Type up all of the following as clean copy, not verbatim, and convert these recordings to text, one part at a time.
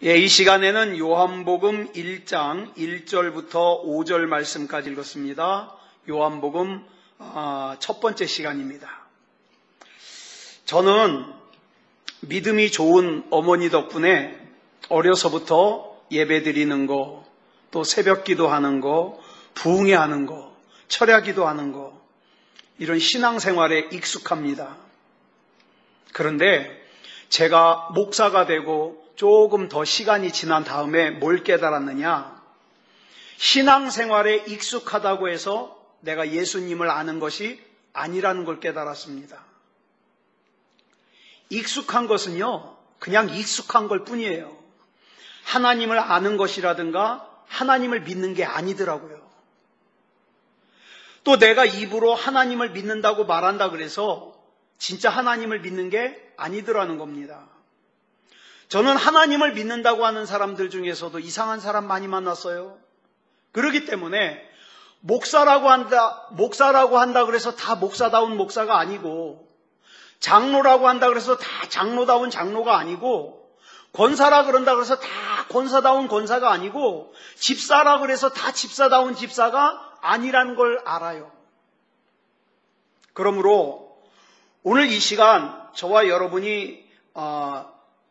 이 시간에는 요한복음 1장 1절부터 5절 말씀까지 읽었습니다. 요한복음 첫 번째 시간입니다. 저는 믿음이 좋은 어머니 덕분에 어려서부터 예배 드리는 거, 또 새벽 기도하는 거, 부흥회 하는 거, 철야 기도하는 거, 이런 신앙생활에 익숙합니다. 그런데 제가 목사가 되고 조금 더 시간이 지난 다음에 뭘 깨달았느냐? 신앙생활에 익숙하다고 해서 내가 예수님을 아는 것이 아니라는 걸 깨달았습니다. 익숙한 것은요, 그냥 익숙한 걸 뿐이에요. 하나님을 아는 것이라든가 하나님을 믿는 게 아니더라고요. 또 내가 입으로 하나님을 믿는다고 말한다 그래서 진짜 하나님을 믿는 게 아니더라는 겁니다. 저는 하나님을 믿는다고 하는 사람들 중에서도 이상한 사람 많이 만났어요. 그렇기 때문에 목사라고 한다 그래서 다 목사다운 목사가 아니고, 장로라고 한다 그래서 다 장로다운 장로가 아니고, 권사라 그런다 그래서 다 권사다운 권사가 아니고, 집사라 그래서 다 집사다운 집사가 아니라는 걸 알아요. 그러므로 오늘 이 시간 저와 여러분이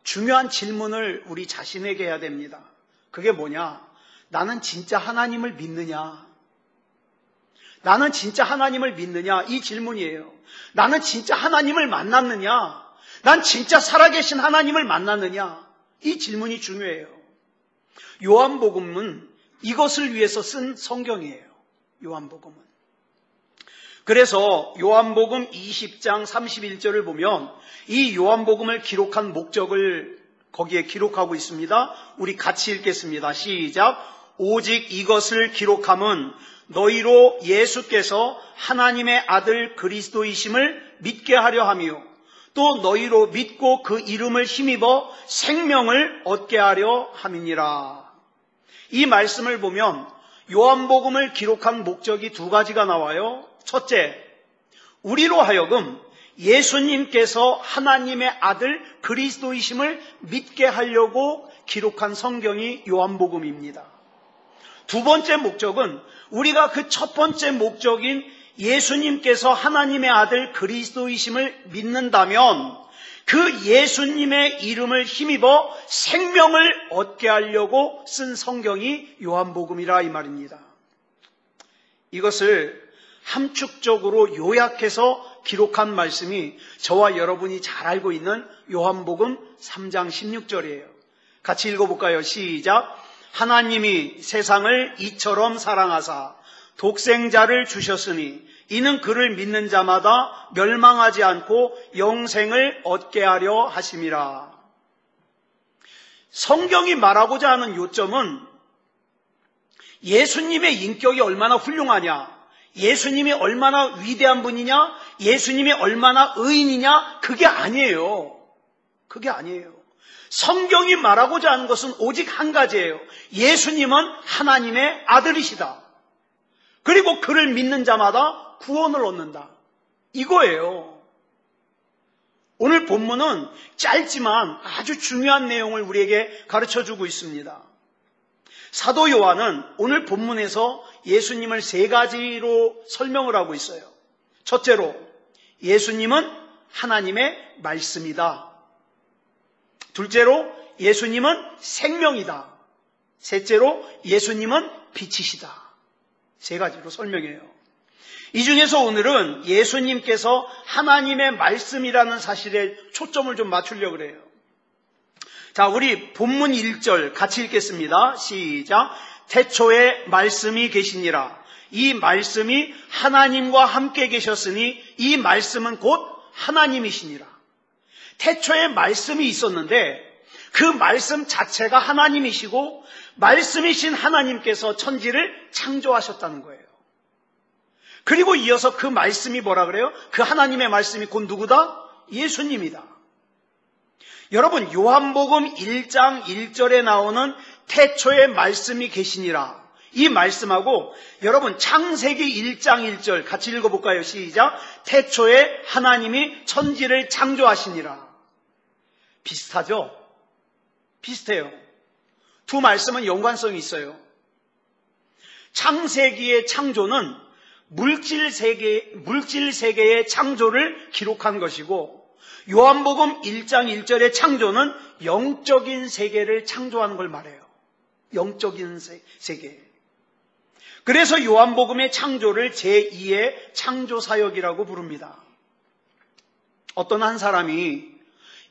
중요한 질문을 우리 자신에게 해야 됩니다. 그게 뭐냐? 나는 진짜 하나님을 믿느냐? 나는 진짜 하나님을 믿느냐? 이 질문이에요. 나는 진짜 하나님을 만났느냐? 난 진짜 살아계신 하나님을 만났느냐? 이 질문이 중요해요. 요한복음은 이것을 위해서 쓴 성경이에요. 요한복음은. 그래서 요한복음 20장 31절을 보면 이 요한복음을 기록한 목적을 거기에 기록하고 있습니다. 우리 같이 읽겠습니다. 시작. 오직 이것을 기록함은 너희로 예수께서 하나님의 아들 그리스도이심을 믿게 하려 함이요, 또 너희로 믿고 그 이름을 힘입어 생명을 얻게 하려 함이니라. 이 말씀을 보면 요한복음을 기록한 목적이 두 가지가 나와요. 첫째, 우리로 하여금 예수님께서 하나님의 아들 그리스도이심을 믿게 하려고 기록한 성경이 요한복음입니다. 두 번째 목적은 우리가 그 첫 번째 목적인 예수님께서 하나님의 아들 그리스도이심을 믿는다면 그 예수님의 이름을 힘입어 생명을 얻게 하려고 쓴 성경이 요한복음이라 이 말입니다. 이것을 함축적으로 요약해서 기록한 말씀이 저와 여러분이 잘 알고 있는 요한복음 3장 16절이에요. 같이 읽어볼까요? 시작. 하나님이 세상을 이처럼 사랑하사 독생자를 주셨으니 이는 그를 믿는 자마다 멸망하지 않고 영생을 얻게 하려 하심이라. 성경이 말하고자 하는 요점은 예수님의 인격이 얼마나 훌륭하냐, 예수님이 얼마나 위대한 분이냐, 예수님이 얼마나 의인이냐, 그게 아니에요. 그게 아니에요. 성경이 말하고자 하는 것은 오직 한 가지예요. 예수님은 하나님의 아들이시다. 그리고 그를 믿는 자마다 구원을 얻는다. 이거예요. 오늘 본문은 짧지만 아주 중요한 내용을 우리에게 가르쳐주고 있습니다. 사도 요한은 오늘 본문에서 예수님을 세 가지로 설명을 하고 있어요. 첫째로, 예수님은 하나님의 말씀이다. 둘째로, 예수님은 생명이다. 셋째로, 예수님은 빛이시다. 세 가지로 설명해요. 이 중에서 오늘은 예수님께서 하나님의 말씀이라는 사실에 초점을 좀 맞추려고 그래요. 자, 우리 본문 1절 같이 읽겠습니다. 시작. 태초에 말씀이 계시니라. 이 말씀이 하나님과 함께 계셨으니 이 말씀은 곧 하나님이시니라. 태초에 말씀이 있었는데 그 말씀 자체가 하나님이시고 말씀이신 하나님께서 천지를 창조하셨다는 거예요. 그리고 이어서 그 말씀이 뭐라 그래요? 그 하나님의 말씀이 곧 누구다? 예수님이다. 여러분, 요한복음 1장 1절에 나오는 태초에 말씀이 계시니라, 이 말씀하고 여러분 창세기 1장 1절 같이 읽어볼까요? 시작. 태초에 하나님이 천지를 창조하시니라. 비슷하죠? 비슷해요. 두 말씀은 연관성이 있어요. 창세기의 창조는 물질 세계의 창조를 기록한 것이고, 요한복음 1장 1절의 창조는 영적인 세계를 창조하는 걸 말해요. 영적인 세계. 그래서 요한복음의 창조를 제2의 창조사역이라고 부릅니다. 어떤 한 사람이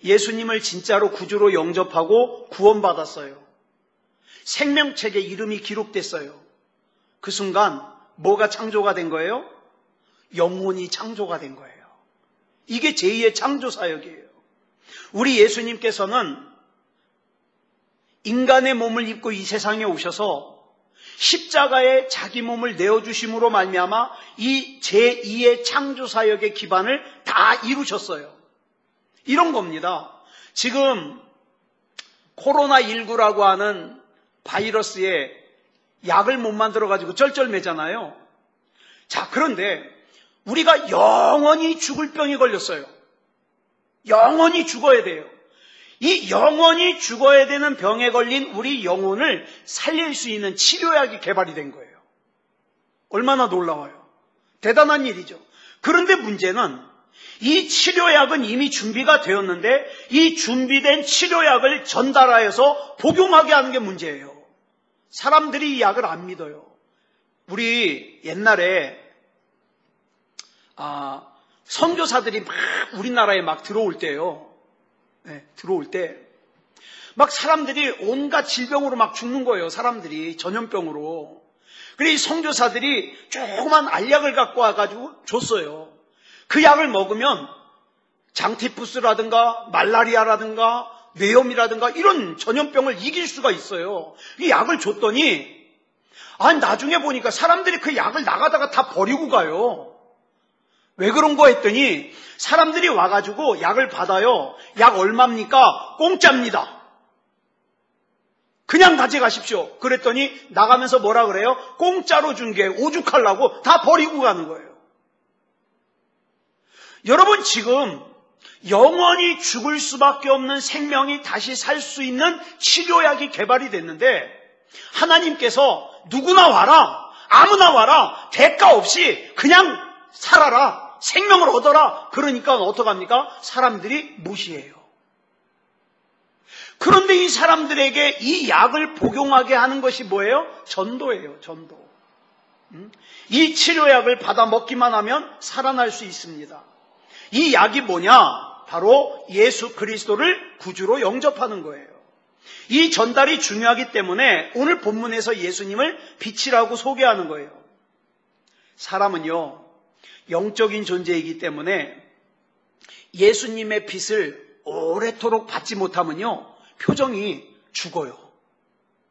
예수님을 진짜로 구주로 영접하고 구원받았어요. 생명책에 이름이 기록됐어요. 그 순간 뭐가 창조가 된 거예요? 영혼이 창조가 된 거예요. 이게 제2의 창조사역이에요. 우리 예수님께서는 인간의 몸을 입고 이 세상에 오셔서 십자가에 자기 몸을 내어주심으로 말미암아 이 제2의 창조사역의 기반을 다 이루셨어요. 이런 겁니다. 지금 코로나19라고 하는 바이러스에 약을 못 만들어가지고 쩔쩔매잖아요. 자, 그런데 우리가 영원히 죽을 병이 걸렸어요. 영원히 죽어야 돼요. 이 영원히 죽어야 되는 병에 걸린 우리 영혼을 살릴 수 있는 치료약이 개발이 된 거예요. 얼마나 놀라워요. 대단한 일이죠. 그런데 문제는 이 치료약은 이미 준비가 되었는데 이 준비된 치료약을 전달하여서 복용하게 하는 게 문제예요. 사람들이 이 약을 안 믿어요. 우리 옛날에 선교사들이 막 우리나라에 막 들어올 때요. 네, 들어올 때 막 사람들이 온갖 질병으로 막 죽는 거예요. 사람들이 전염병으로. 그래서 이 선교사들이 조그만 알약을 갖고 와가지고 줬어요. 그 약을 먹으면 장티푸스라든가 말라리아라든가 뇌염이라든가 이런 전염병을 이길 수가 있어요. 이 약을 줬더니 나중에 보니까 사람들이 그 약을 나가다가 다 버리고 가요. 왜 그런 거 했더니 사람들이 와가지고 약을 받아요. 약 얼마입니까? 공짜입니다. 그냥 가져가십시오. 그랬더니 나가면서 뭐라 그래요? 공짜로 준 게 오죽하려고 다 버리고 가는 거예요. 여러분, 지금 영원히 죽을 수밖에 없는 생명이 다시 살 수 있는 치료약이 개발이 됐는데 하나님께서 누구나 와라, 아무나 와라, 대가 없이 그냥 살아라, 생명을 얻어라. 그러니까 어떡합니까? 사람들이 무시해요. 그런데 이 사람들에게 이 약을 복용하게 하는 것이 뭐예요? 전도예요. 전도. 이 치료약을 받아 먹기만 하면 살아날 수 있습니다. 이 약이 뭐냐? 바로 예수 그리스도를 구주로 영접하는 거예요. 이 전달이 중요하기 때문에 오늘 본문에서 예수님을 빛이라고 소개하는 거예요. 사람은요, 영적인 존재이기 때문에 예수님의 빛을 오래도록 받지 못하면요, 표정이 죽어요.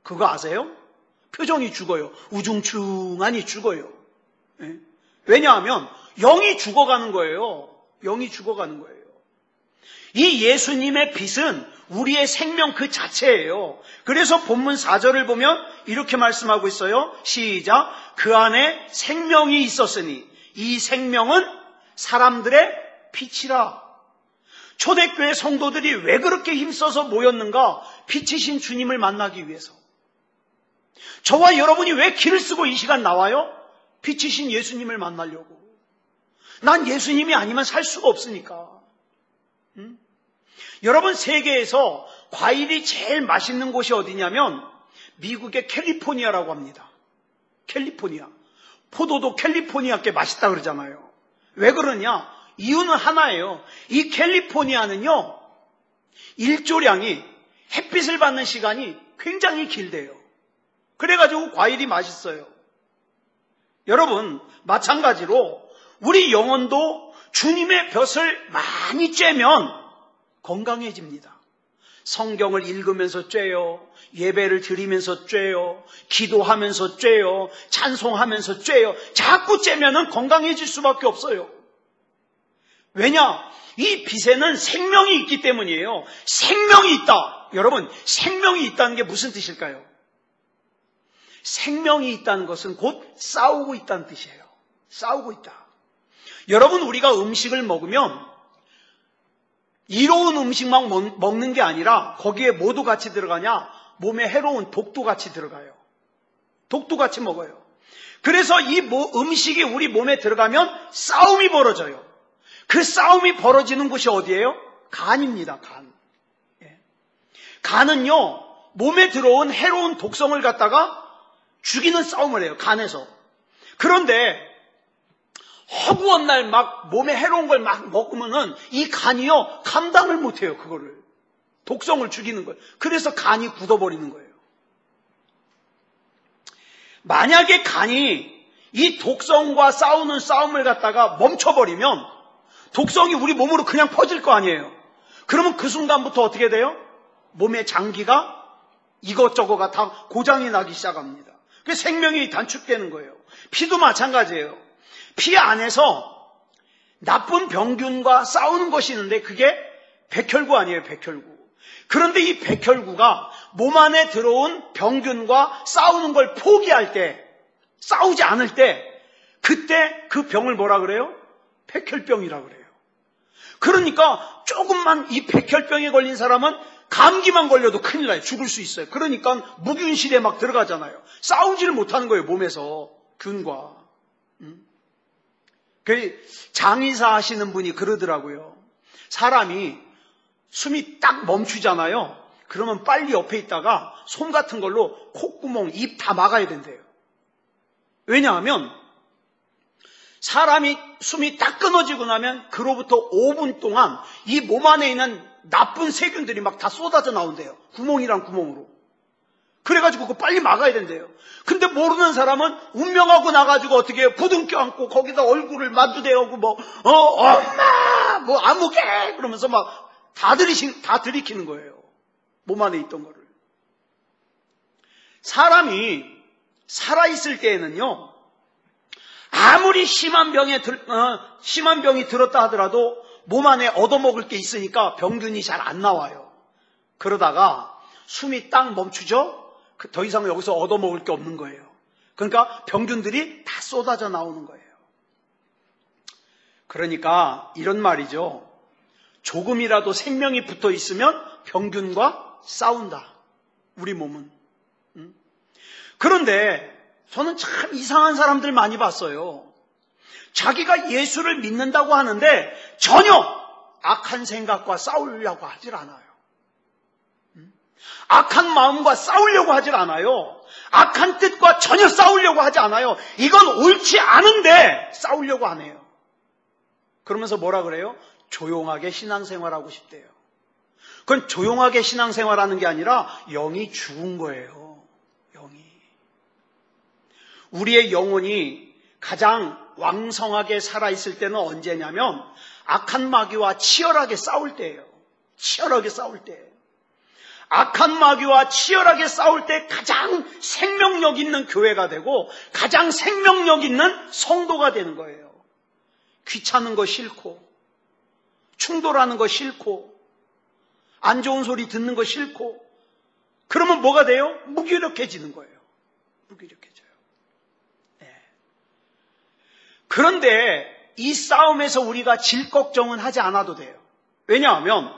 그거 아세요? 표정이 죽어요. 우중충하니 죽어요. 네? 왜냐하면 영이 죽어가는 거예요. 영이 죽어가는 거예요. 이 예수님의 빛은 우리의 생명 그 자체예요. 그래서 본문 4절을 보면 이렇게 말씀하고 있어요. 시작. 그 안에 생명이 있었으니 이 생명은 사람들의 빛이라. 초대교회 성도들이 왜 그렇게 힘써서 모였는가? 빛이신 주님을 만나기 위해서. 저와 여러분이 왜 길을 쓰고 이 시간 나와요? 빛이신 예수님을 만나려고. 난 예수님이 아니면 살 수가 없으니까. 여러분, 세계에서 과일이 제일 맛있는 곳이 어디냐면 미국의 캘리포니아라고 합니다. 캘리포니아. 포도도 캘리포니아께 맛있다 그러잖아요. 왜 그러냐? 이유는 하나예요. 이 캘리포니아는요, 일조량이 햇빛을 받는 시간이 굉장히 길대요. 그래가지고 과일이 맛있어요. 여러분, 마찬가지로 우리 영혼도 주님의 볕을 많이 쬐면 건강해집니다. 성경을 읽으면서 쬐요, 예배를 드리면서 쬐요, 기도하면서 쬐요, 찬송하면서 쬐요. 자꾸 쬐면은 건강해질 수밖에 없어요. 왜냐? 이 빛에는 생명이 있기 때문이에요. 생명이 있다. 여러분, 생명이 있다는 게 무슨 뜻일까요? 생명이 있다는 것은 곧 싸우고 있다는 뜻이에요. 싸우고 있다. 여러분, 우리가 음식을 먹으면 이로운 음식만 먹는 게 아니라 거기에 뭐도 같이 들어가냐? 몸에 해로운 독도 같이 들어가요. 독도 같이 먹어요. 그래서 이 음식이 우리 몸에 들어가면 싸움이 벌어져요. 그 싸움이 벌어지는 곳이 어디예요? 간입니다. 간. 간은요, 몸에 들어온 해로운 독성을 갖다가 죽이는 싸움을 해요. 간에서. 그런데 허구한 날 막 몸에 해로운 걸 막 먹으면은 이 간이요, 감당을 못해요. 그거를. 독성을 죽이는 거예요. 그래서 간이 굳어버리는 거예요. 만약에 간이 이 독성과 싸우는 싸움을 갖다가 멈춰버리면 독성이 우리 몸으로 그냥 퍼질 거 아니에요. 그러면 그 순간부터 어떻게 돼요? 몸의 장기가 이것저것가 다 고장이 나기 시작합니다. 그래서 생명이 단축되는 거예요. 피도 마찬가지예요. 피 안에서 나쁜 병균과 싸우는 것이 있는데 그게 백혈구 아니에요. 백혈구. 그런데 이 백혈구가 몸 안에 들어온 병균과 싸우는 걸 포기할 때, 싸우지 않을 때, 그때 그 병을 뭐라 그래요? 백혈병이라 그래요. 그러니까 조금만 이 백혈병에 걸린 사람은 감기만 걸려도 큰일 나요. 죽을 수 있어요. 그러니까 무균실에 막 들어가잖아요. 싸우지를 못하는 거예요. 몸에서 균과. 장의사 하시는 분이 그러더라고요. 사람이 숨이 딱 멈추잖아요. 그러면 빨리 옆에 있다가 솜 같은 걸로 콧구멍, 입 다 막아야 된대요. 왜냐하면 사람이 숨이 딱 끊어지고 나면 그로부터 5분 동안 이 몸 안에 있는 나쁜 세균들이 막 다 쏟아져 나온대요. 구멍이랑 구멍으로. 그래가지고 그거 빨리 막아야 된대요. 근데 모르는 사람은 운명하고 나가지고 어떻게 해요? 부둥켜 안고 거기다 얼굴을 만두대고 엄마! 아무개! 그러면서 막 다 들이키는 거예요. 몸 안에 있던 거를. 사람이 살아있을 때에는요, 아무리 심한 병이 들었다 하더라도 몸 안에 얻어먹을 게 있으니까 병균이 잘 안 나와요. 그러다가 숨이 딱 멈추죠? 더 이상 여기서 얻어먹을 게 없는 거예요. 그러니까 병균들이 다 쏟아져 나오는 거예요. 그러니까 이런 말이죠. 조금이라도 생명이 붙어 있으면 병균과 싸운다. 우리 몸은. 그런데 저는 참 이상한 사람들 많이 봤어요. 자기가 예수를 믿는다고 하는데 전혀 악한 생각과 싸우려고 하질 않아요. 악한 마음과 싸우려고 하질 않아요. 악한 뜻과 전혀 싸우려고 하지 않아요. 이건 옳지 않은데 싸우려고 안 해요. 그러면서 뭐라 그래요? 조용하게 신앙생활하고 싶대요. 그건 조용하게 신앙생활하는 게 아니라 영이 죽은 거예요. 영이. 우리의 영혼이 가장 왕성하게 살아있을 때는 언제냐면 악한 마귀와 치열하게 싸울 때예요. 치열하게 싸울 때. 악한 마귀와 치열하게 싸울 때 가장 생명력 있는 교회가 되고 가장 생명력 있는 성도가 되는 거예요. 귀찮은 거 싫고 충돌하는 거 싫고 안 좋은 소리 듣는 거 싫고 그러면 뭐가 돼요? 무기력해지는 거예요. 무기력해져요. 네. 그런데 이 싸움에서 우리가 질 걱정은 하지 않아도 돼요. 왜냐하면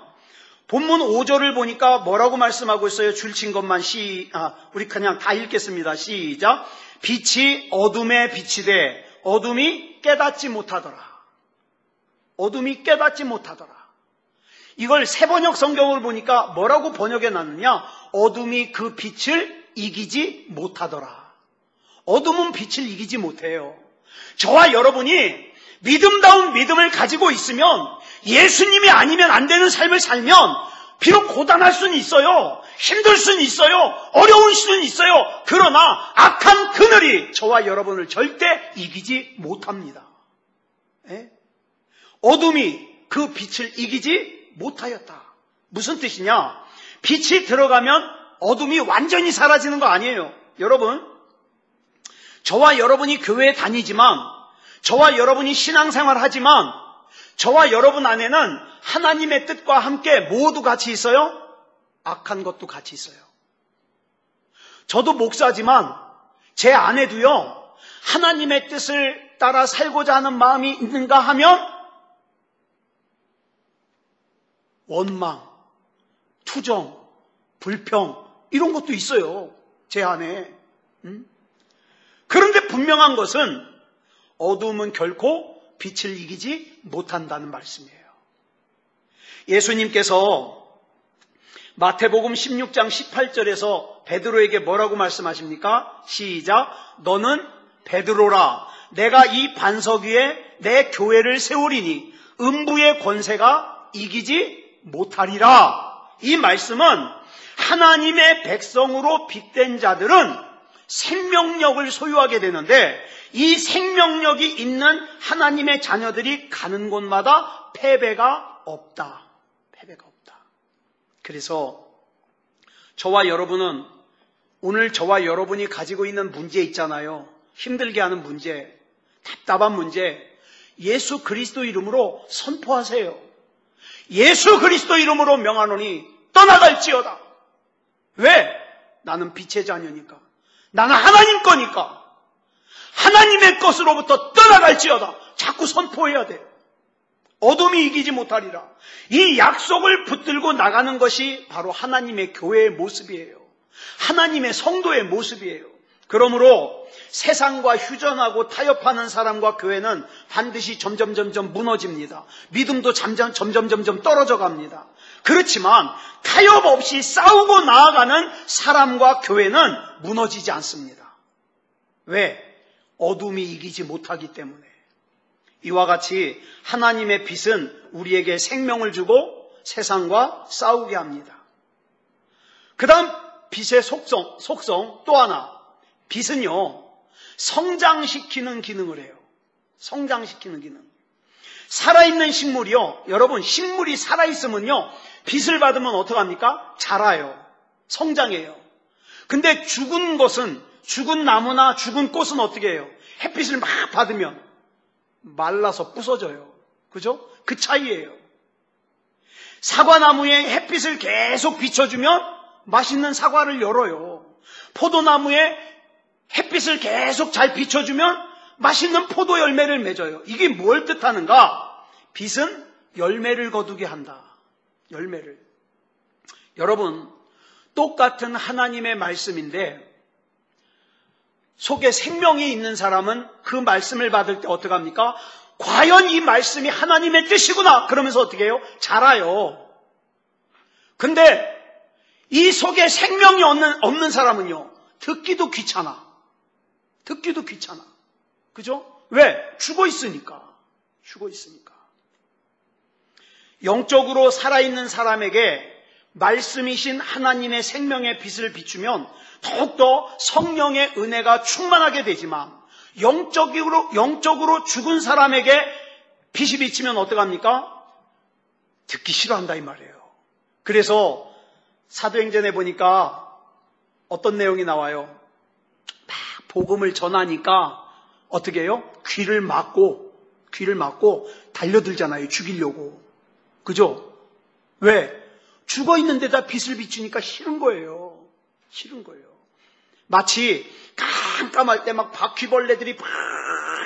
본문 5절을 보니까 뭐라고 말씀하고 있어요? 줄친 것만 우리 그냥 다 읽겠습니다. 시작. 빛이 어둠에 비치되 어둠이 깨닫지 못하더라. 어둠이 깨닫지 못하더라. 이걸 새번역 성경을 보니까 뭐라고 번역해 놨느냐? 어둠이 그 빛을 이기지 못하더라. 어둠은 빛을 이기지 못해요. 저와 여러분이 믿음다운 믿음을 가지고 있으면 예수님이 아니면 안 되는 삶을 살면 비록 고단할 수는 있어요. 힘들 수는 있어요. 어려운 수는 있어요. 그러나 악한 그늘이 저와 여러분을 절대 이기지 못합니다. 예? 어둠이 그 빛을 이기지 못하였다. 무슨 뜻이냐? 빛이 들어가면 어둠이 완전히 사라지는 거 아니에요. 여러분, 저와 여러분이 교회에 다니지만 저와 여러분이 신앙생활 하지만 저와 여러분 안에는 하나님의 뜻과 함께 모두 같이 있어요? 악한 것도 같이 있어요. 저도 목사지만 제 안에도요, 하나님의 뜻을 따라 살고자 하는 마음이 있는가 하면 원망, 투정, 불평, 이런 것도 있어요. 제 안에. 그런데 분명한 것은 어두움은 결코 빛을 이기지 못한다는 말씀이에요. 예수님께서 마태복음 16장 18절에서 베드로에게 뭐라고 말씀하십니까? 시작. 너는 베드로라. 내가 이 반석 위에 내 교회를 세우리니 음부의 권세가 이기지 못하리라. 이 말씀은 하나님의 백성으로 빚된 자들은 생명력을 소유하게 되는데 이 생명력이 있는 하나님의 자녀들이 가는 곳마다 패배가 없다. 패배가 없다. 그래서 저와 여러분은 오늘 저와 여러분이 가지고 있는 문제 있잖아요. 힘들게 하는 문제, 답답한 문제, 예수 그리스도 이름으로 선포하세요. 예수 그리스도 이름으로 명하노니 떠나갈지어다. 왜? 나는 빛의 자녀니까. 나는 하나님 거니까. 하나님의 것으로부터 떠나갈지어다. 자꾸 선포해야 돼요. 어둠이 이기지 못하리라. 이 약속을 붙들고 나가는 것이 바로 하나님의 교회의 모습이에요. 하나님의 성도의 모습이에요. 그러므로 세상과 휴전하고 타협하는 사람과 교회는 반드시 점점 무너집니다. 믿음도 점점 떨어져 갑니다. 그렇지만 타협 없이 싸우고 나아가는 사람과 교회는 무너지지 않습니다. 왜? 어둠이 이기지 못하기 때문에. 이와 같이 하나님의 빛은 우리에게 생명을 주고 세상과 싸우게 합니다. 그 다음 빛의 속성 또 하나. 빛은요, 성장시키는 기능을 해요. 성장시키는 기능. 살아있는 식물이요. 여러분, 식물이 살아있으면요, 빛을 받으면 어떡합니까? 자라요. 성장해요. 근데 죽은 것은, 죽은 나무나 죽은 꽃은 어떻게 해요? 햇빛을 막 받으면 말라서 부서져요. 그죠? 그 차이예요. 사과나무에 햇빛을 계속 비춰주면 맛있는 사과를 열어요. 포도나무에 햇빛을 계속 잘 비춰주면 맛있는 포도 열매를 맺어요. 이게 뭘 뜻하는가? 빛은 열매를 거두게 한다. 열매를. 여러분, 똑같은 하나님의 말씀인데 속에 생명이 있는 사람은 그 말씀을 받을 때 어떡합니까? 과연 이 말씀이 하나님의 뜻이구나. 그러면서 어떻게 해요? 자라요. 근데 이 속에 생명이 없는 사람은요, 듣기도 귀찮아. 듣기도 귀찮아. 그죠? 왜? 죽어 있으니까. 죽어 있으니까. 영적으로 살아있는 사람에게 말씀이신 하나님의 생명의 빛을 비추면 더욱더 성령의 은혜가 충만하게 되지만 영적으로 죽은 사람에게 빛이 비치면 어떡합니까? 듣기 싫어한다 이 말이에요. 그래서 사도행전에 보니까 어떤 내용이 나와요? 막 복음을 전하니까 어떻게 해요? 귀를 막고 달려들잖아요. 죽이려고. 그죠? 왜? 죽어 있는 데다 빛을 비추니까 싫은 거예요. 싫은 거예요. 마치 깜깜할 때 막 바퀴벌레들이 막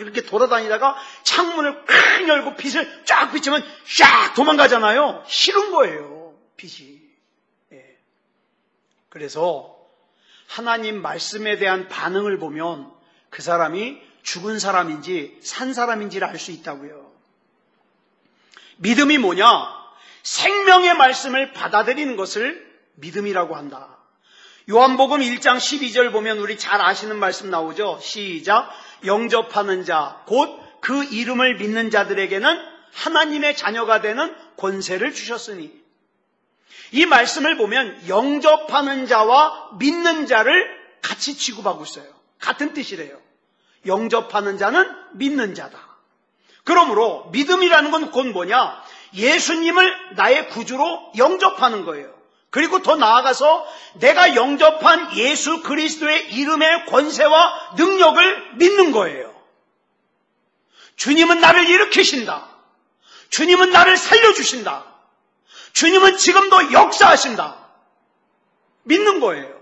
이렇게 돌아다니다가 창문을 꽉 열고 빛을 쫙 비추면 쫙 도망가잖아요. 싫은 거예요. 빛이. 예. 그래서 하나님 말씀에 대한 반응을 보면 그 사람이 죽은 사람인지 산 사람인지를 알 수 있다고요. 믿음이 뭐냐? 생명의 말씀을 받아들이는 것을 믿음이라고 한다. 요한복음 1장 12절 보면 우리 잘 아시는 말씀 나오죠? 시작. 영접하는 자, 곧 그 이름을 믿는 자들에게는 하나님의 자녀가 되는 권세를 주셨으니. 이 말씀을 보면 영접하는 자와 믿는 자를 같이 취급하고 있어요. 같은 뜻이래요. 영접하는 자는 믿는 자다. 그러므로 믿음이라는 건 곧 뭐냐? 예수님을 나의 구주로 영접하는 거예요. 그리고 더 나아가서 내가 영접한 예수 그리스도의 이름의 권세와 능력을 믿는 거예요. 주님은 나를 일으키신다. 주님은 나를 살려주신다. 주님은 지금도 역사하신다. 믿는 거예요.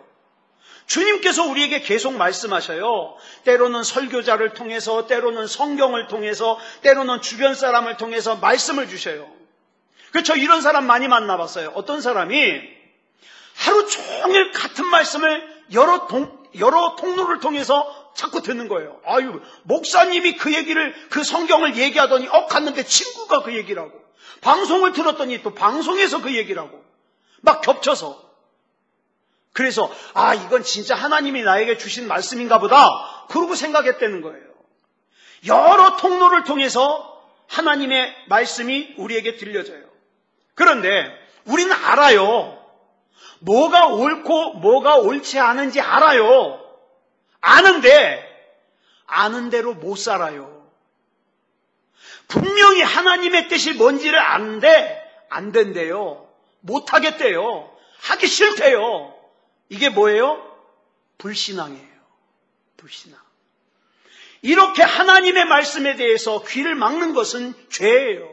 주님께서 우리에게 계속 말씀하셔요. 때로는 설교자를 통해서, 때로는 성경을 통해서, 때로는 주변 사람을 통해서 말씀을 주셔요. 그렇죠? 이런 사람 많이 만나봤어요. 어떤 사람이 하루 종일 같은 말씀을 여러 통로를 통해서 자꾸 듣는 거예요. 아유, 목사님이 그 얘기를, 그 성경을 얘기하더니 갔는데 친구가 그 얘기를 하고, 방송을 들었더니 또 방송에서 그 얘기를 하고, 막 겹쳐서. 그래서 이건 진짜 하나님이 나에게 주신 말씀인가 보다, 그러고 생각했다는 거예요. 여러 통로를 통해서 하나님의 말씀이 우리에게 들려져요. 그런데 우리는 알아요. 뭐가 옳고 뭐가 옳지 않은지 알아요. 아는데 아는 대로 못 살아요. 분명히 하나님의 뜻이 뭔지를 아는데 안 된대요. 못 하겠대요. 하기 싫대요. 이게 뭐예요? 불신앙이에요. 불신앙. 이렇게 하나님의 말씀에 대해서 귀를 막는 것은 죄예요.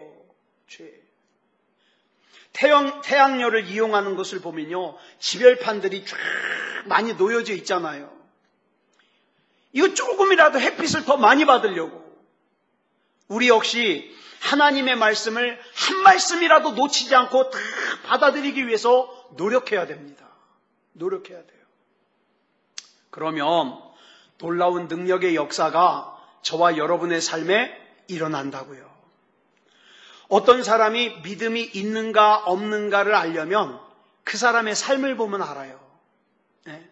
죄. 태양열을 이용하는 것을 보면요, 지별판들이 쫙 많이 놓여져 있잖아요. 이거 조금이라도 햇빛을 더 많이 받으려고 우리 역시 하나님의 말씀을 한 말씀이라도 놓치지 않고 다 받아들이기 위해서 노력해야 됩니다. 노력해야 돼요. 그러면 놀라운 능력의 역사가 저와 여러분의 삶에 일어난다고요. 어떤 사람이 믿음이 있는가 없는가를 알려면 그 사람의 삶을 보면 알아요. 네.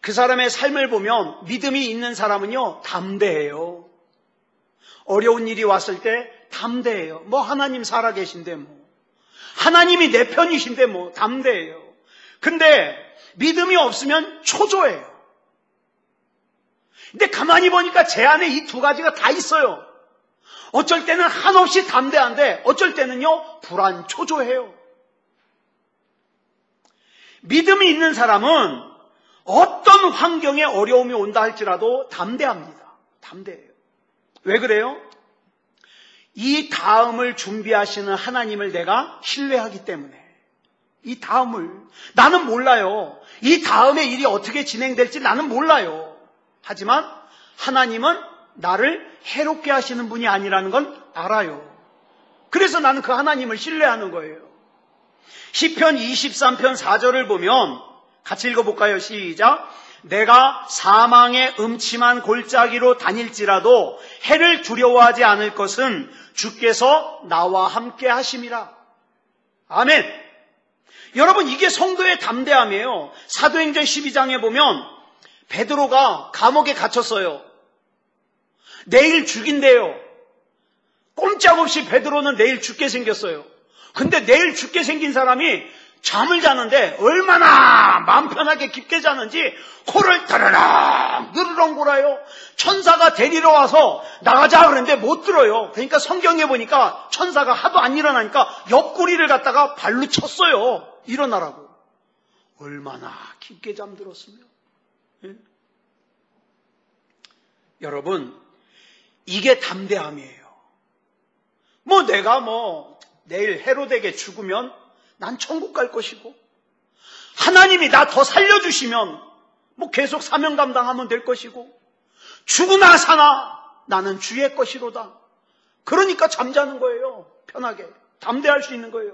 그 사람의 삶을 보면 믿음이 있는 사람은요, 담대해요. 어려운 일이 왔을 때 담대해요. 하나님 살아계신데 하나님이 내 편이신데 담대해요. 근데 믿음이 없으면 초조해요. 근데 가만히 보니까 제 안에 이 두 가지가 다 있어요. 어쩔 때는 한없이 담대한데 어쩔 때는요, 불안, 초조해요. 믿음이 있는 사람은 어떤 환경에 어려움이 온다 할지라도 담대합니다. 담대해요. 왜 그래요? 이 다음을 준비하시는 하나님을 내가 신뢰하기 때문에. 이 다음을 나는 몰라요. 이 다음의 일이 어떻게 진행될지 나는 몰라요. 하지만 하나님은 나를 해롭게 하시는 분이 아니라는 건 알아요. 그래서 나는 그 하나님을 신뢰하는 거예요. 시편 23편 4절을 보면 같이 읽어볼까요? 시작. 내가 사망의 음침한 골짜기로 다닐지라도 해를 두려워하지 않을 것은 주께서 나와 함께 하심이라. 아멘. 여러분, 이게 성도의 담대함이에요. 사도행전 12장에 보면 베드로가 감옥에 갇혔어요. 내일 죽인대요. 꼼짝없이 베드로는 내일 죽게 생겼어요. 근데 내일 죽게 생긴 사람이 잠을 자는데 얼마나 마음 편하게 깊게 자는지 코를 따르렁 느르렁 골아요. 천사가 데리러 와서 나가자 그랬는데 못 들어요. 그러니까 성경에 보니까 천사가 하도 안 일어나니까 옆구리를 갖다가 발로 쳤어요. 일어나라고. 얼마나 깊게 잠들었으면. 예? 여러분, 이게 담대함이에요. 내가 내일 헤로데게 죽으면 난 천국 갈 것이고, 하나님이 나 더 살려주시면 계속 사명 감당하면 될 것이고, 죽으나 사나 나는 주의 것이로다. 그러니까 잠자는 거예요. 편하게 담대할 수 있는 거예요.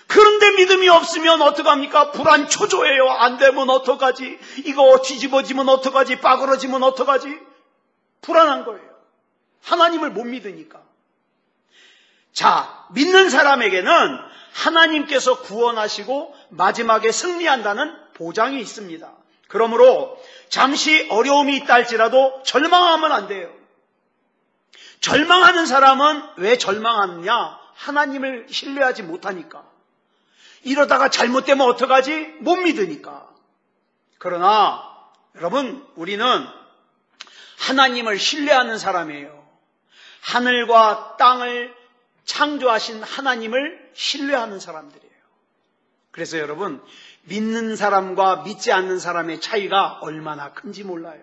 그런데 믿음이 없으면 어떡합니까? 불안, 초조해요. 안 되면 어떡하지? 이거 뒤집어지면 어떡하지? 빠그러지면 어떡하지? 불안한 거예요. 하나님을 못 믿으니까. 자, 믿는 사람에게는 하나님께서 구원하시고 마지막에 승리한다는 보장이 있습니다. 그러므로 잠시 어려움이 있다 할지라도 절망하면 안 돼요. 절망하는 사람은 왜 절망하느냐? 하나님을 신뢰하지 못하니까. 이러다가 잘못되면 어떡하지? 못 믿으니까. 그러나 여러분, 우리는 하나님을 신뢰하는 사람이에요. 하늘과 땅을 창조하신 하나님을 신뢰하는 사람들이에요. 그래서 여러분, 믿는 사람과 믿지 않는 사람의 차이가 얼마나 큰지 몰라요.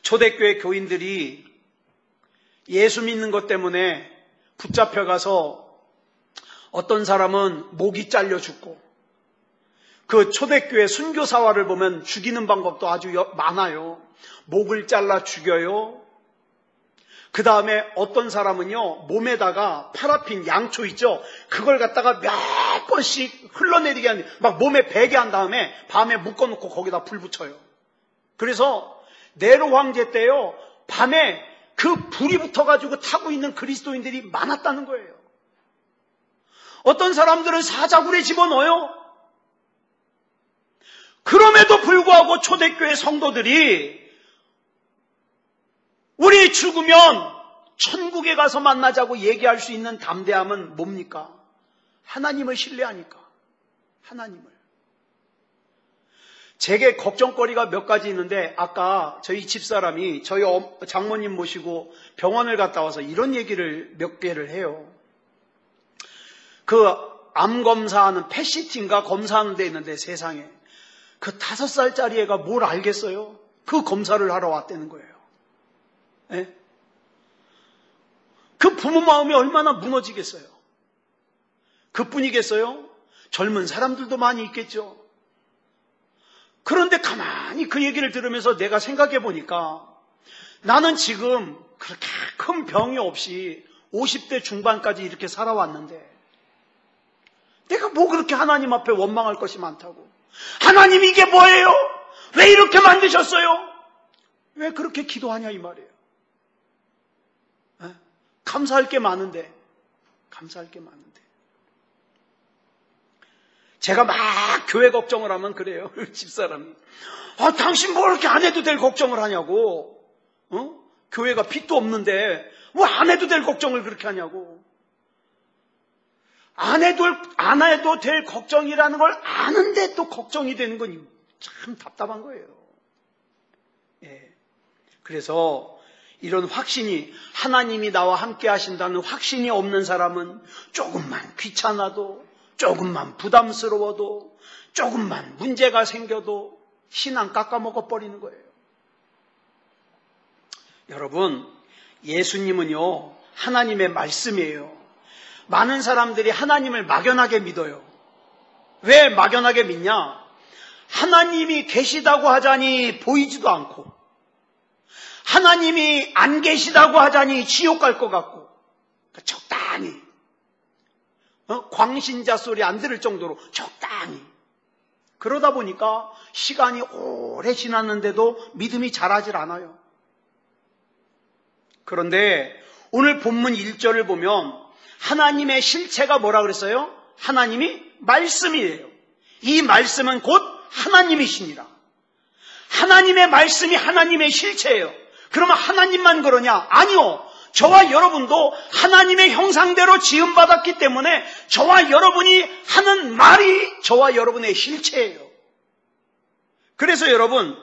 초대교회 교인들이 예수 믿는 것 때문에 붙잡혀가서 어떤 사람은 목이 잘려 죽고, 그 초대교회 순교사화를 보면 죽이는 방법도 아주 많아요. 목을 잘라 죽여요. 그 다음에 어떤 사람은요, 몸에다가 파라핀, 양초 있죠? 그걸 갖다가 몇 번씩 흘러내리게 하는, 막 몸에 베게 한 다음에 밤에 묶어놓고 거기다 불 붙여요. 그래서 네로 황제 때요, 밤에 그 불이 붙어가지고 타고 있는 그리스도인들이 많았다는 거예요. 어떤 사람들은 사자굴에 집어넣어요. 그럼에도 불구하고 초대교회 성도들이 우리 죽으면 천국에 가서 만나자고 얘기할 수 있는 담대함은 뭡니까? 하나님을 신뢰하니까. 하나님을. 제게 걱정거리가 몇 가지 있는데, 아까 저희 집사람이 저희 장모님 모시고 병원을 갔다 와서 이런 얘기를 몇 개를 해요. 그 암 검사하는 펫시티인가 검사하는 데 있는데, 세상에 그 5살짜리 애가 뭘 알겠어요? 그 검사를 하러 왔다는 거예요. 예? 그 부모 마음이 얼마나 무너지겠어요? 그뿐이겠어요? 젊은 사람들도 많이 있겠죠. 그런데 가만히 그 얘기를 들으면서 내가 생각해 보니까, 나는 지금 그렇게 큰 병이 없이 50대 중반까지 이렇게 살아왔는데, 내가 뭐 그렇게 하나님 앞에 원망할 것이 많다고. 하나님 이게 뭐예요? 왜 이렇게 만드셨어요? 왜 그렇게 기도하냐 이 말이에요. 에? 감사할 게 많은데. 제가 막 교회 걱정을 하면 그래요. 집사람이. 당신 뭐 그렇게 안 해도 될 걱정을 하냐고. 교회가 빚도 없는데 뭐 안 해도 될 걱정을 그렇게 하냐고. 안 해도 될 걱정이라는 걸 아는데 또 걱정이 되는 건 참 답답한 거예요. 예. 그래서 이런 확신이, 하나님이 나와 함께 하신다는 확신이 없는 사람은 조금만 귀찮아도, 조금만 부담스러워도, 조금만 문제가 생겨도 신앙 깎아먹어버리는 거예요. 여러분, 예수님은요, 하나님의 말씀이에요. 많은 사람들이 하나님을 막연하게 믿어요. 왜 막연하게 믿냐? 하나님이 계시다고 하자니 보이지도 않고, 하나님이 안 계시다고 하자니 지옥 갈 것 같고, 적당히, 광신자 소리 안 들을 정도로 적당히. 그러다 보니까 시간이 오래 지났는데도 믿음이 자라질 않아요. 그런데 오늘 본문 1절을 보면 하나님의 실체가 뭐라 그랬어요? 하나님이 말씀이에요. 이 말씀은 곧 하나님이시니라. 하나님의 말씀이 하나님의 실체예요. 그러면 하나님만 그러냐? 아니요. 저와 여러분도 하나님의 형상대로 지음받았기 때문에 저와 여러분이 하는 말이 저와 여러분의 실체예요. 그래서 여러분,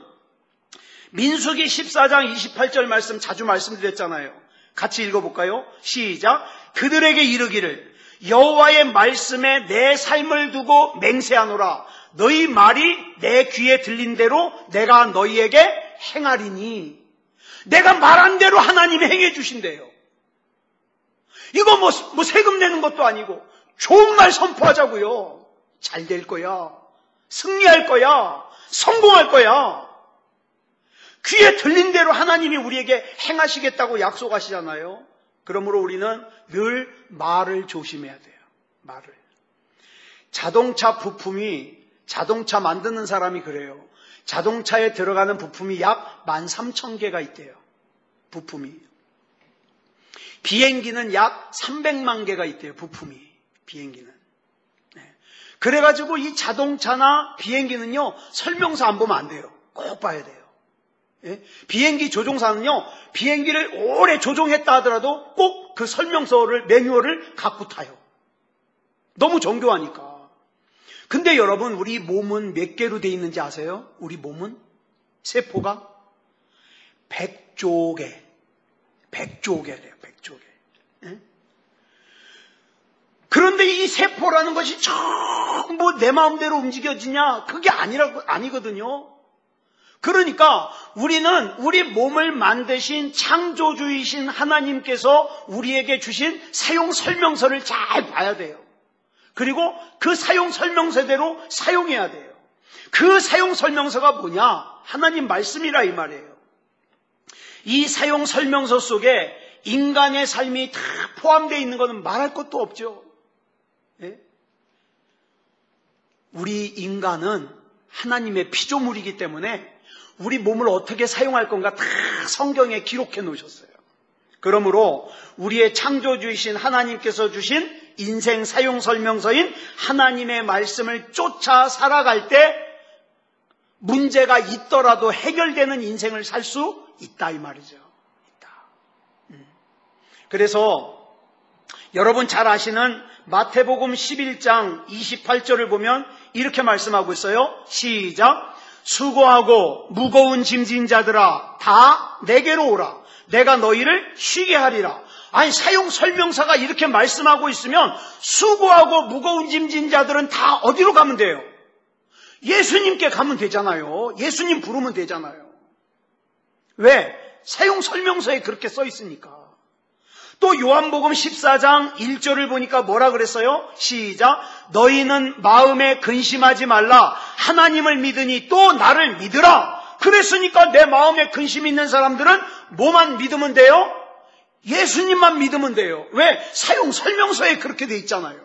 민수기 14장 28절 말씀 자주 말씀드렸잖아요. 같이 읽어볼까요? 시작. 그들에게 이르기를 여호와의 말씀에 내 삶을 두고 맹세하노라. 너희 말이 내 귀에 들린 대로 내가 너희에게 행하리니. 내가 말한 대로 하나님이 행해 주신대요. 이거 뭐 세금 내는 것도 아니고 좋은 말 선포하자고요. 잘 될 거야. 승리할 거야. 성공할 거야. 귀에 들린 대로 하나님이 우리에게 행하시겠다고 약속하시잖아요. 그러므로 우리는 늘 말을 조심해야 돼요. 말을. 자동차 부품이, 자동차 만드는 사람이 그래요. 자동차에 들어가는 부품이 약 13,000개가 있대요. 부품이. 비행기는 약 300만 개가 있대요. 부품이. 비행기는. 네. 그래가지고 이 자동차나 비행기는요, 설명서 안 보면 안 돼요. 꼭 봐야 돼요. 예? 비행기 조종사는요, 비행기를 오래 조종했다 하더라도 꼭 그 설명서를, 매뉴얼을 갖고 타요. 너무 정교하니까. 근데 여러분, 우리 몸은 몇 개로 돼 있는지 아세요? 우리 몸은? 세포가 100조 개. 100조 개래요. 100조 개. 예? 그런데 이 세포라는 것이 전부 내 마음대로 움직여지냐? 그게 아니거든요. 그러니까 우리는 우리 몸을 만드신 창조주이신 하나님께서 우리에게 주신 사용 설명서를 잘 봐야 돼요. 그리고 그 사용 설명서대로 사용해야 돼요. 그 사용 설명서가 뭐냐? 하나님 말씀이라 이 말이에요. 이 사용 설명서 속에 인간의 삶이 다 포함되어 있는 것은 말할 것도 없죠. 예? 우리 인간은 하나님의 피조물이기 때문에 우리 몸을 어떻게 사용할 건가 다 성경에 기록해 놓으셨어요. 그러므로 우리의 창조주이신 하나님께서 주신 인생 사용 설명서인 하나님의 말씀을 쫓아 살아갈 때 문제가 있더라도 해결되는 인생을 살 수 있다 이 말이죠. 있다. 그래서 여러분 잘 아시는 마태복음 11장 28절을 보면 이렇게 말씀하고 있어요. 시작. 수고하고 무거운 짐진 자들아 다 내게로 오라. 내가 너희를 쉬게 하리라. 아니 사용 설명서가 이렇게 말씀하고 있으면 수고하고 무거운 짐진 자들은 다 어디로 가면 돼요? 예수님께 가면 되잖아요. 예수님 부르면 되잖아요. 왜? 사용 설명서에 그렇게 써 있으니까. 또 요한복음 14장 1절을 보니까 뭐라 그랬어요? 시작. 너희는 마음에 근심하지 말라. 하나님을 믿으니 또 나를 믿으라. 그랬으니까 내 마음에 근심 있는 사람들은 뭐만 믿으면 돼요? 예수님만 믿으면 돼요. 왜? 사용 설명서에 그렇게 돼 있잖아요.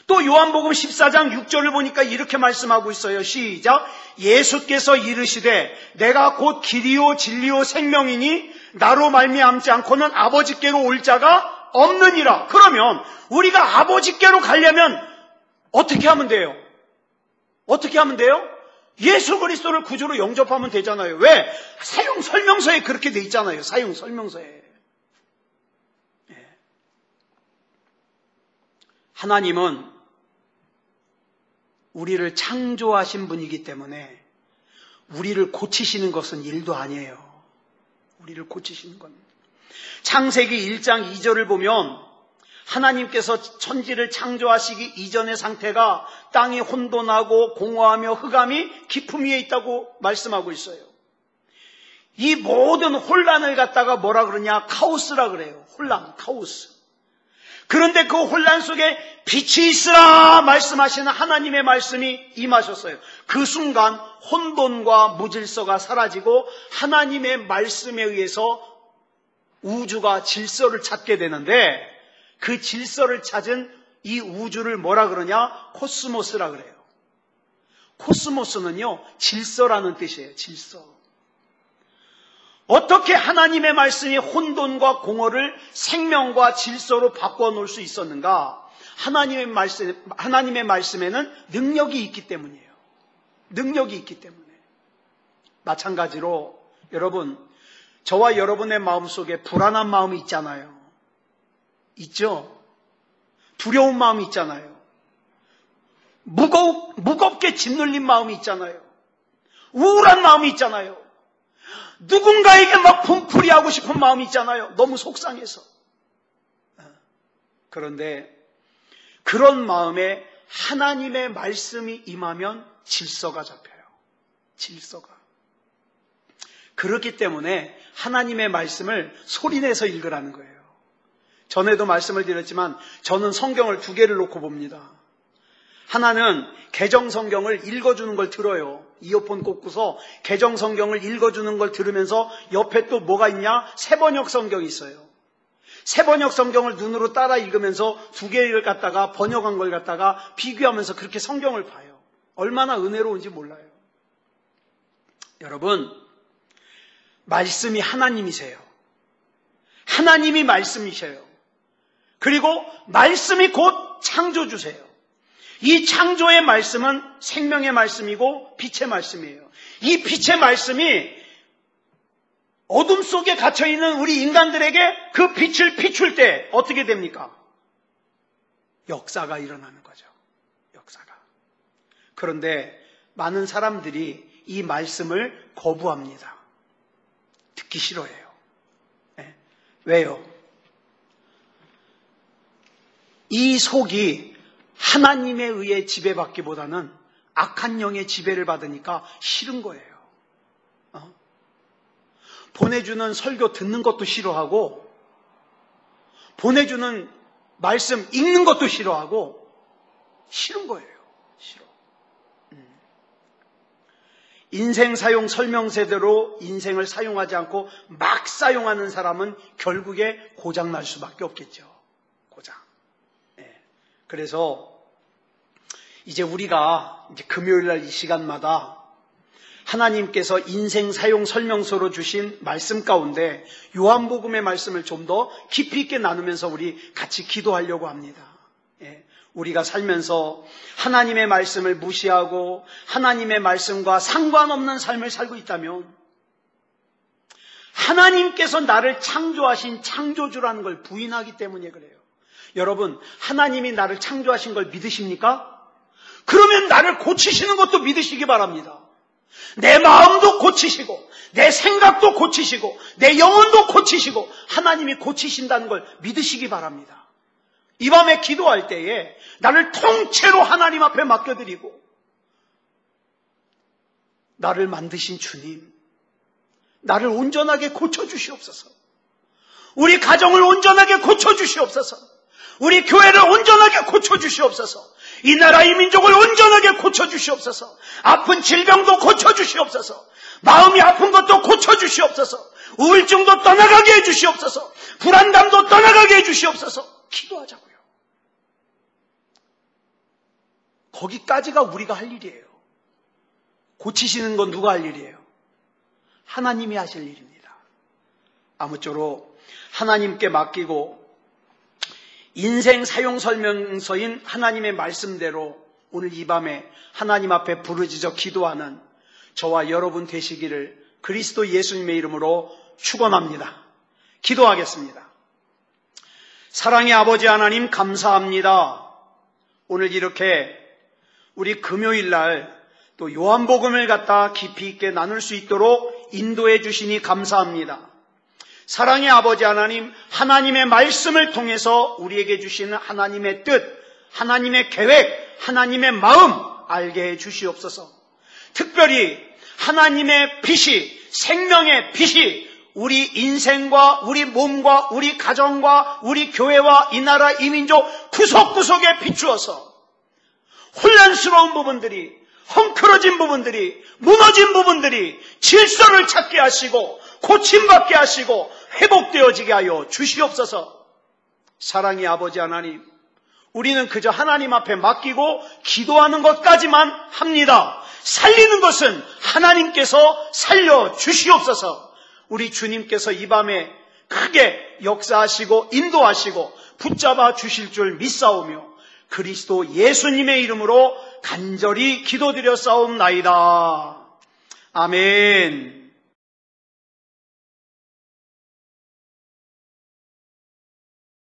또 요한복음 14장 6절을 보니까 이렇게 말씀하고 있어요. 시작. 예수께서 이르시되 내가 곧 길이요 진리요 생명이니 나로 말미암지 않고는 아버지께로 올 자가 없느니라. 그러면 우리가 아버지께로 가려면 어떻게 하면 돼요? 어떻게 하면 돼요? 예수 그리스도를 구주로 영접하면 되잖아요. 왜? 사용 설명서에 그렇게 돼 있잖아요. 사용 설명서에. 하나님은 우리를 창조하신 분이기 때문에 우리를 고치시는 것은 일도 아니에요. 우리를 고치시는 건. 창세기 1장 2절을 보면 하나님께서 천지를 창조하시기 이전의 상태가 땅이 혼돈하고 공허하며 흑암이 깊음 위에 있다고 말씀하고 있어요. 이 모든 혼란을 갖다가 뭐라 그러냐? 카오스라 그래요. 혼란, 카오스. 그런데 그 혼란 속에 빛이 있으라 말씀하시는 하나님의 말씀이 임하셨어요. 그 순간 혼돈과 무질서가 사라지고 하나님의 말씀에 의해서 우주가 질서를 찾게 되는데 그 질서를 찾은 이 우주를 뭐라 그러냐? 코스모스라 그래요. 코스모스는요, 질서라는 뜻이에요. 질서. 어떻게 하나님의 말씀이 혼돈과 공허를 생명과 질서로 바꿔 놓을 수 있었는가? 하나님의 말씀에는 능력이 있기 때문이에요. 능력이 있기 때문에. 마찬가지로 여러분, 저와 여러분의 마음속에 불안한 마음이 있잖아요. 있죠? 두려운 마음이 있잖아요. 무겁게 짓눌린 마음이 있잖아요. 우울한 마음이 있잖아요. 누군가에게 막 분풀이하고 싶은 마음이 있잖아요. 너무 속상해서. 그런데 그런 마음에 하나님의 말씀이 임하면 질서가 잡혀요. 질서가. 그렇기 때문에 하나님의 말씀을 소리내서 읽으라는 거예요. 전에도 말씀을 드렸지만 저는 성경을 두 개를 놓고 봅니다. 하나는 개정성경을 읽어주는 걸 들어요. 이어폰 꽂고서 개정성경을 읽어주는 걸 들으면서 옆에 또 뭐가 있냐? 새번역 성경이 있어요. 새번역 성경을 눈으로 따라 읽으면서 두 개를 갖다가 번역한 걸 갖다가 비교하면서 그렇게 성경을 봐요. 얼마나 은혜로운지 몰라요. 여러분, 말씀이 하나님이세요. 하나님이 말씀이세요. 그리고 말씀이 곧 창조주세요. 이 창조의 말씀은 생명의 말씀이고 빛의 말씀이에요. 이 빛의 말씀이 어둠 속에 갇혀있는 우리 인간들에게 그 빛을 비출 때 어떻게 됩니까? 역사가 일어나는 거죠. 역사가. 그런데 많은 사람들이 이 말씀을 거부합니다. 듣기 싫어해요. 네. 왜요? 이 속이 하나님에 의해 지배받기보다는 악한 영의 지배를 받으니까 싫은 거예요. 보내주는 설교 듣는 것도 싫어하고 보내주는 말씀 읽는 것도 싫어하고 싫은 거예요. 싫어. 인생 사용 설명서대로 인생을 사용하지 않고 막 사용하는 사람은 결국에 고장 날 수밖에 없겠죠. 고장. 네. 그래서 이제 우리가 금요일 날 이 시간마다 하나님께서 인생 사용 설명서로 주신 말씀 가운데 요한복음의 말씀을 좀 더 깊이 있게 나누면서 우리 같이 기도하려고 합니다. 우리가 살면서 하나님의 말씀을 무시하고 하나님의 말씀과 상관없는 삶을 살고 있다면 하나님께서 나를 창조하신 창조주라는 걸 부인하기 때문에 그래요. 여러분, 하나님이 나를 창조하신 걸 믿으십니까? 그러면 나를 고치시는 것도 믿으시기 바랍니다. 내 마음도 고치시고 내 생각도 고치시고 내 영혼도 고치시고 하나님이 고치신다는 걸 믿으시기 바랍니다. 이 밤에 기도할 때에 나를 통째로 하나님 앞에 맡겨드리고 나를 만드신 주님, 나를 온전하게 고쳐주시옵소서. 우리 가정을 온전하게 고쳐주시옵소서. 우리 교회를 온전하게 고쳐주시옵소서. 이 나라 이 민족을 온전하게 고쳐주시옵소서. 아픈 질병도 고쳐주시옵소서. 마음이 아픈 것도 고쳐주시옵소서. 우울증도 떠나가게 해주시옵소서. 불안감도 떠나가게 해주시옵소서. 기도하자고요. 거기까지가 우리가 할 일이에요. 고치시는 건 누가 할 일이에요? 하나님이 하실 일입니다. 아무쪼록 하나님께 맡기고 인생 사용 설명서인 하나님의 말씀대로 오늘 이 밤에 하나님 앞에 부르짖어 기도하는 저와 여러분 되시기를 그리스도 예수님의 이름으로 축원합니다. 기도하겠습니다. 사랑의 아버지 하나님 감사합니다. 오늘 이렇게 우리 금요일 날 또 요한복음을 갖다 깊이 있게 나눌 수 있도록 인도해 주시니 감사합니다. 사랑의 아버지 하나님, 하나님의 말씀을 통해서 우리에게 주시는 하나님의 뜻, 하나님의 계획, 하나님의 마음 알게 해 주시옵소서. 특별히 하나님의 빛이, 생명의 빛이 우리 인생과 우리 몸과 우리 가정과 우리 교회와 이 나라 이 민족 구석구석에 비추어서 혼란스러운 부분들이, 헝클어진 부분들이, 무너진 부분들이 질서를 찾게 하시고 고침받게 하시고 회복되어지게 하여 주시옵소서. 사랑의 아버지 하나님, 우리는 그저 하나님 앞에 맡기고 기도하는 것까지만 합니다. 살리는 것은 하나님께서 살려주시옵소서. 우리 주님께서 이 밤에 크게 역사하시고 인도하시고 붙잡아 주실 줄 믿사오며 그리스도 예수님의 이름으로 간절히 기도드려 싸움나이다. 아멘.